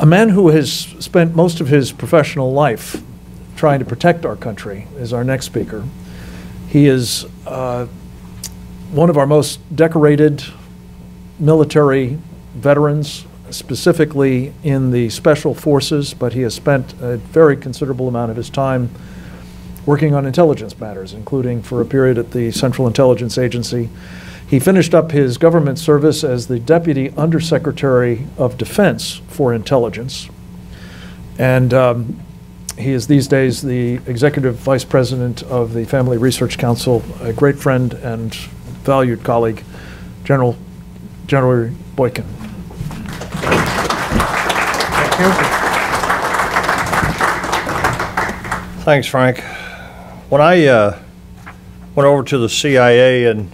A man who has spent most of his professional life trying to protect our country is our next speaker. He is one of our most decorated military veterans, specifically in the special forces, but he has spent a very considerable amount of his time working on intelligence matters, including for a period at the Central Intelligence Agency. He finished up his government service as the Deputy Undersecretary of Defense for Intelligence. And he is these days the Executive Vice President of the Family Research Council, a great friend and valued colleague, General Boykin. Thank you. Thanks, Frank. When I went over to the CIA in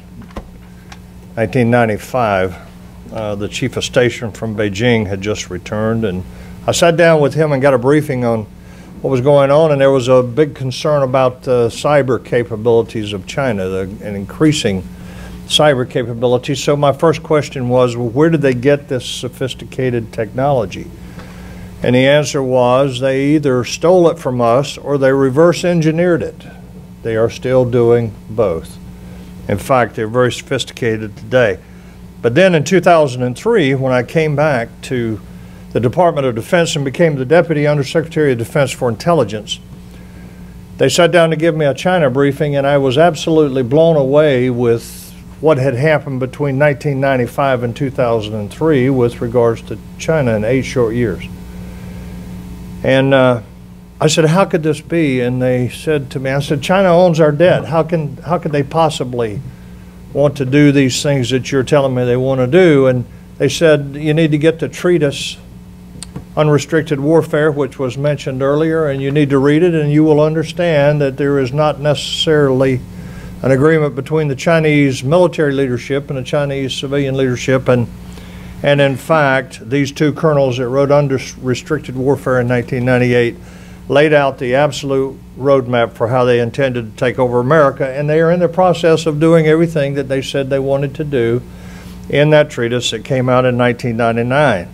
1995, the chief of station from Beijing had just returned, and I sat down with him and got a briefing on what was going on, and there was a big concern about the cyber capabilities of China, and increasing cyber capabilities. So my first question was, well, where did they get this sophisticated technology? And the answer was they either stole it from us or they reverse engineered it. They are still doing both. In fact, they're very sophisticated today. But then in 2003, when I came back to the Department of Defense and became the Deputy Undersecretary of Defense for Intelligence, they sat down to give me a China briefing, and I was absolutely blown away with what had happened between 1995 and 2003 with regards to China in 8 short years. And I said, how could this be? And they said to me, I said, China owns our debt. How could they possibly want to do these things that you're telling me they want to do? And they said, you need to get the treatise Unrestricted Warfare, which was mentioned earlier, and you need to read it, and you will understand that there is not necessarily an agreement between the Chinese military leadership and the Chinese civilian leadership. And in fact, these two colonels that wrote Unrestricted Warfare in 1998 laid out the absolute roadmap for how they intended to take over America, and they are in the process of doing everything that they said they wanted to do in that treatise that came out in 1999.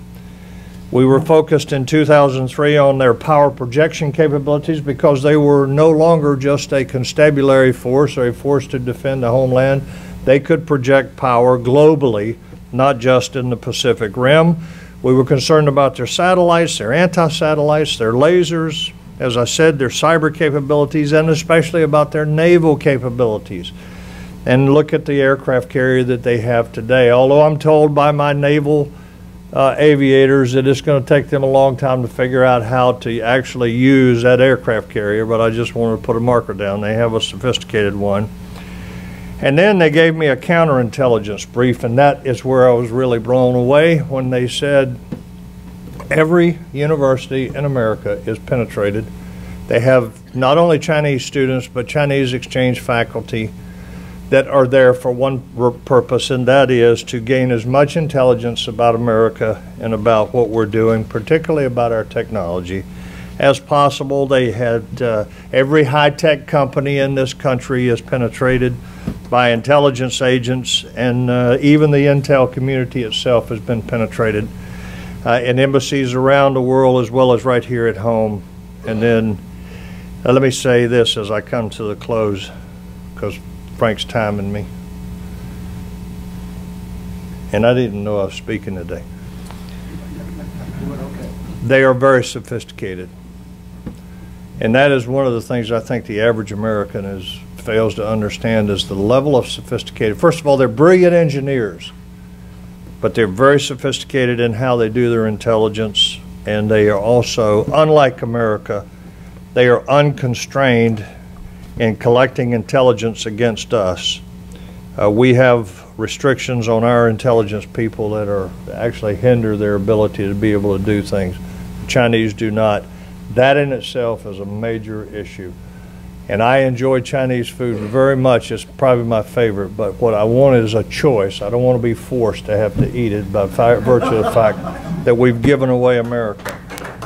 We were focused in 2003 on their power projection capabilities because they were no longer just a constabulary force or a force to defend the homeland. They could project power globally, not just in the Pacific Rim. We were concerned about their satellites, their anti-satellites, their lasers, as I said, their cyber capabilities, and especially about their naval capabilities. And look at the aircraft carrier that they have today. Although I'm told by my naval aviators that it's going to take them a long time to figure out how to actually use that aircraft carrier, but I just want to put a marker down. They have a sophisticated one. And then they gave me a counterintelligence brief, and that is where I was really blown away when they said every university in America is penetrated. They have not only Chinese students, but Chinese exchange faculty that are there for one purpose, and that is to gain as much intelligence about America and about what we're doing, particularly about our technology, as possible. They had every high-tech company in this country is penetrated by intelligence agents, and even the intel community itself has been penetrated in embassies around the world as well as right here at home. And then let me say this as I come to the close, because Frank's timing me. And I didn't know I was speaking today. They are very sophisticated. And that is one of the things I think the average American fails to understand is the level of sophisticated. First of all, they're brilliant engineers, but they're very sophisticated in how they do their intelligence, and they are also, unlike America, they are unconstrained in collecting intelligence against us. We have restrictions on our intelligence people that actually hinder their ability to be able to do things. The Chinese do not. That in itself is a major issue. And I enjoy Chinese food very much. It's probably my favorite, but what I want is a choice. I don't want to be forced to have to eat it by virtue of the fact that we've given away America.